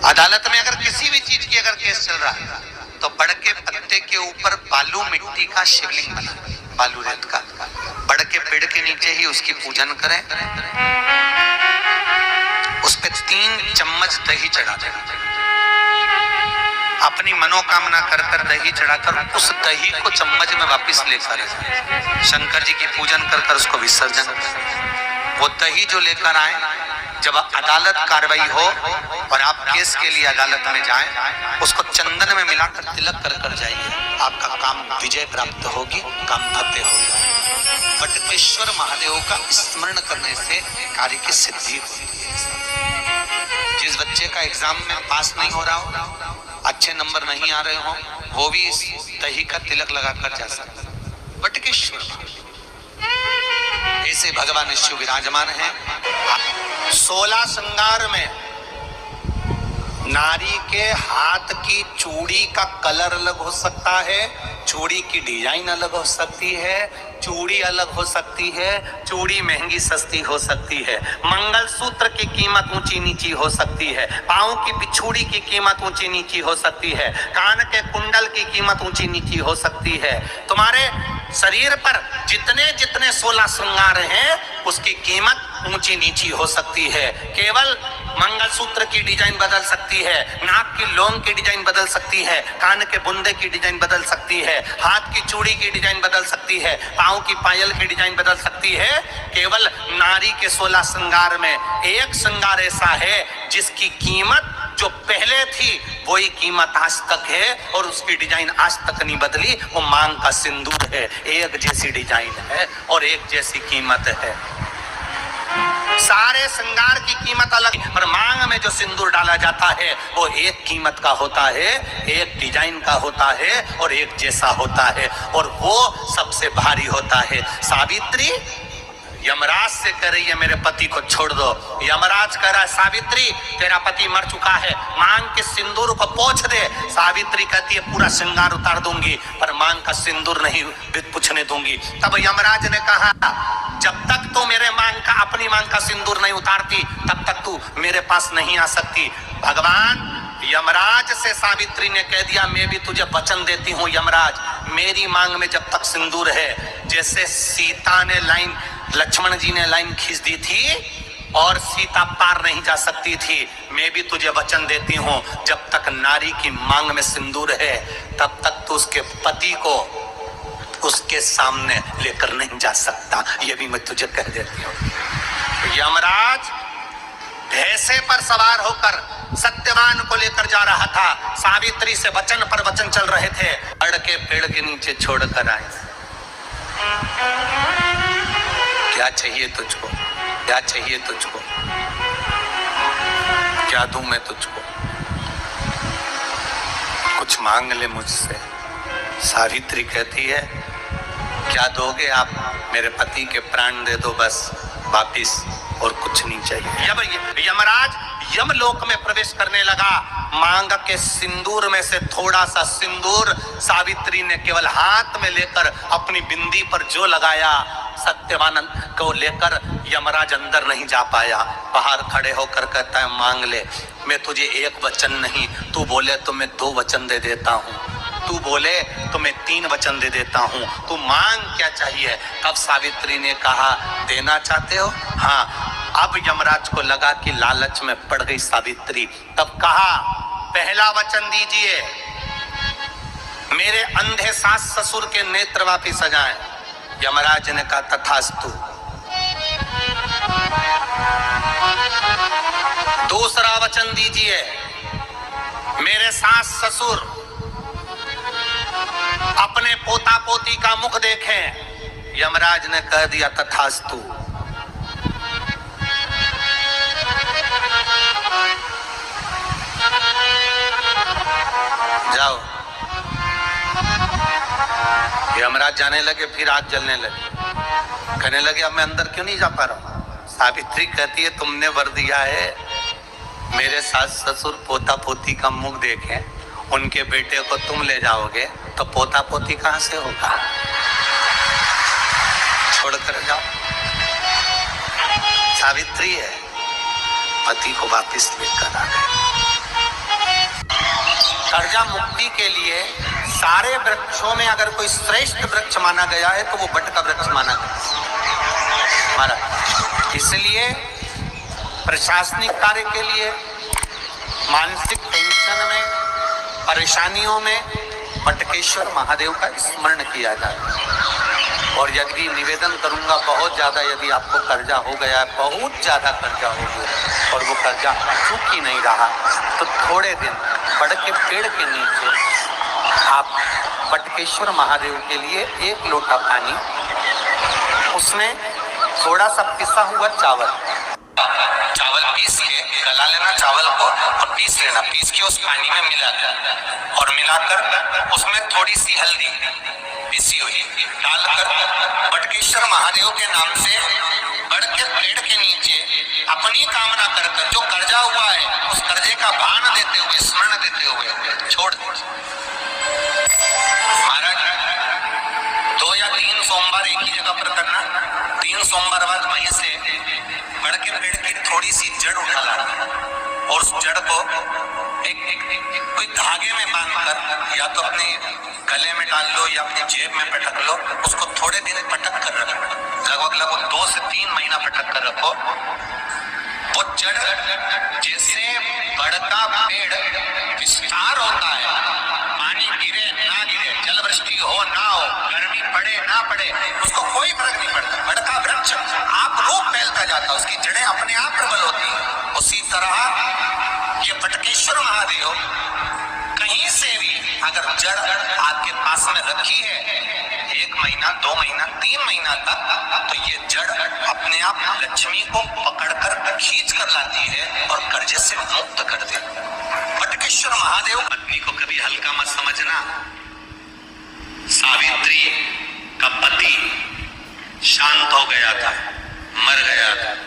अदालत में अगर किसी भी चीज की अगर केस चल रहा है तो बड़ के पत्ते के ऊपर बालू मिट्टी का शिवलिंग बना, बालू रेत का, बड़ के पेड़ के नीचे ही उसकी पूजन करें, उस पे 3 चम्मच दही चढ़ा दें, अपनी मनोकामना कर कर दही चढ़ाकर उस दही को चम्मच में वापस लेकर शंकर जी की पूजन कर कर उसको विसर्जन करें। वो दही जो लेकर आए, जब अदालत कार्रवाई हो और आप केस के लिए अदालत में जाएं, उसको चंदन में मिलाकर तिलक कर कर जाइए, आपका काम विजय प्राप्त होगी, काम फतेह होगा। बटकेश्वर महादेव का स्मरण करने से कार्य की सिद्धि होती है। जिस बच्चे का एग्जाम में पास नहीं हो रहा हो, अच्छे नंबर नहीं आ रहे हो, वो भी इस दही का तिलक लगाकर जा सकता है। बटकेश्वर ऐसे भगवान शिव विराजमान है। 16 श्रृंगार में नारी के हाथ की चूड़ी का कलर अलग हो सकता है, चूड़ी की डिजाइन अलग हो सकती है, चूड़ी अलग हो सकती है, चूड़ी महंगी सस्ती हो सकती है, मंगलसूत्र की कीमत ऊंची नीची हो सकती है, पाँव की बिछुड़ी की कीमत ऊंची नीची हो सकती है, कान के कुंडल की कीमत ऊंची नीची हो सकती है। तुम्हारे शरीर पर जितने जितने 16 श्रृंगार हैं उसकी कीमत ऊंची नीची हो सकती है। केवल मंगलसूत्र की डिजाइन बदल सकती है, नाक की लौंग की डिजाइन बदल सकती है, कान के बुंदे की डिजाइन बदल सकती है, हाथ की चूड़ी की डिजाइन बदल सकती है, पाँव की पायल की डिजाइन बदल सकती है। केवल नारी के 16 श्रृंगार में एक श्रृंगार ऐसा है जिसकी कीमत जो पहले थी वही कीमत आज तक है और उसकी डिजाइन आज तक नहीं बदली। वो मांग का सिंदूर है, एक जैसी डिजाइन है और एक जैसी कीमत है। सारे श्रृंगार की कीमत अलग, पर मांग में जो सिंदूर डाला जाता है वो एक कीमत का होता है, एक डिजाइन का होता है और एक जैसा होता है और वो सबसे भारी होता है। सावित्री यमराज से कह रही है मेरे पति को छोड़ दो। यमराज कह रहा है सावित्री तेरा पति मर चुका है, मांग के सिंदूर को पोंछ दे। सावित्री कहती है पूरा श्रृंगार उतार दूंगी पर मांग का सिंदूर नहीं पूछने दूंगी। तब यमराज ने कहा जब तक तू मेरे मांग का अपनी मांग का सिंदूर नहीं उतारती तब तक तू मेरे पास नहीं आ सकती। भगवान यमराज से सावित्री ने कह दिया मैं भी तुझे वचन देती हूँ यमराज, मेरी मांग में जब तक सिंदूर है, जैसे सीता ने लाइन, लक्ष्मण जी ने लाइन खींच दी थी और सीता पार नहीं जा सकती थी, मैं भी तुझे वचन देती हूँ जब तक नारी की मांग में सिंदूर है तब तक तू उसके पति को उसके सामने लेकर नहीं जा सकता। ये भी मैं तुझे कह देती हूँ। यमराज भैंसे पर सवार होकर सत्यवान को लेकर जा रहा था, सावित्री से वचन पर वचन चल रहे थे, अड़ के पेड़ के नीचे छोड़कर आए। क्या चाहिए तुझको, क्या चाहिए तुझको, क्या दूं मैं तुझको, कुछ मांग ले मुझसे। सावित्री कहती है क्या दोगे आप, मेरे पति के प्राण दे दो बस वापिस, और कुछ नहीं चाहिए। जब यमराज यमलोक में प्रवेश करने लगा, मांग के सिंदूर में से थोड़ा सा सिंदूर सावित्री ने केवल हाथ में लेकर अपनी बिंदी पर जो लगाया, सत्यवान को लेकर यमराज अंदर नहीं जा पाया। बाहर खड़े होकर कहता है मांग ले, मैं तुझे एक वचन नहीं, तू बोले तो मैं 2 वचन दे देता हूँ, तू बोले तो मैं 3 वचन दे देता हूँ, तू मांग क्या चाहिए। तब सावित्री ने कहा देना चाहते हो, हाँ। अब यमराज को लगा कि लालच में पड़ गई सावित्री, तब कहा पहला वचन दीजिए, मेरे अंधे सास ससुर के नेत्र वापिस आ जाएं। यमराज ने कहा तथास्तु। दूसरा वचन दीजिए, मेरे सास ससुर अपने पोता पोती का मुख देखें। यमराज ने कह दिया तथास्तु। जाओ। यमराज जाने लगे, फिर आग जलने लगे, कहने लगे अब मैं अंदर क्यों नहीं जा पा रहा हूं। सावित्री कहती है तुमने वर दिया है मेरे सास ससुर पोता पोती का मुख देखें, उनके बेटे को तुम ले जाओगे तो पोता पोती कहां से होगा, छोड़कर जाओ। सावित्री है, पति को वापस लेकर आ गए। कर्जा मुक्ति के लिए सारे वृक्षों में अगर कोई श्रेष्ठ वृक्ष माना गया है तो वो वट का वृक्ष माना गया महाराज। इसलिए प्रशासनिक कार्य के लिए, मानसिक टेंशन में, परेशानियों में बटकेश्वर महादेव का स्मरण किया जाए। और यदि निवेदन करूंगा, बहुत ज्यादा यदि आपको कर्जा हो गया है, बहुत ज्यादा कर्जा हो गया और वो कर्जा चूक ही नहीं रहा, तो थोड़े दिन बड़ के पेड़ के नीचे आप बटकेश्वर महादेव के लिए 1 लोटा पानी, उसमें थोड़ा सा पिसा हुआ चावल पीस के गला लेना, चावल को और पीस लेना, पीस के उस पानी में मिलाकर और मिलाकर उसमें थोड़ी सी हल्दी पिसी हुई डालकर बटकेश्वर महादेव के नाम से बड़ के पेड़ के नीचे अपनी कामना कर जो कर्जा हुआ है उस कर्जे का भान देते हुए, स्मरण देते हुए छोड़ दो महाराज। 2 या 3 सोमवार एक ही जगह पर करना, 3 सोमवार बाद वहीं से बड़ के पेड़ की थोड़ी सी जड़ उठा लाना और उस जड़ को कोई धागे में बांधकर या तो अपने गले में डाल लो या अपनी जेब में पटक लो, उसको थोड़े दिन पटक कर रखो, लगभग 2 से 3 महीना पटक कर रखो। वो जड़ जैसे बड़ का पेड़ विस्तार होता है, पानी गिरे ना गिरे, जल वृष्टि हो ना हो, गर्मी पड़े ना पड़े, उसको कोई फर्क नहीं पड़ता। बड़ का वृक्ष आप रूप फैलता जाता, उसकी जड़ें अपने आप प्रबल होती है। उसी तरह ये बटकेश्वर महादेव कहीं से भी अगर जड़ आपके पास में रखी है 1 महीना, 2 महीना, 3 महीना तक, तो ये जड़ अपने आप लक्ष्मी को पकड़कर खींच कर लाती है और कर्जे से मुक्त कर देती। बटकेश्वर महादेव पत्नी को कभी हल्का मत समझना। सावित्री का पति शांत हो गया था, मर गया था।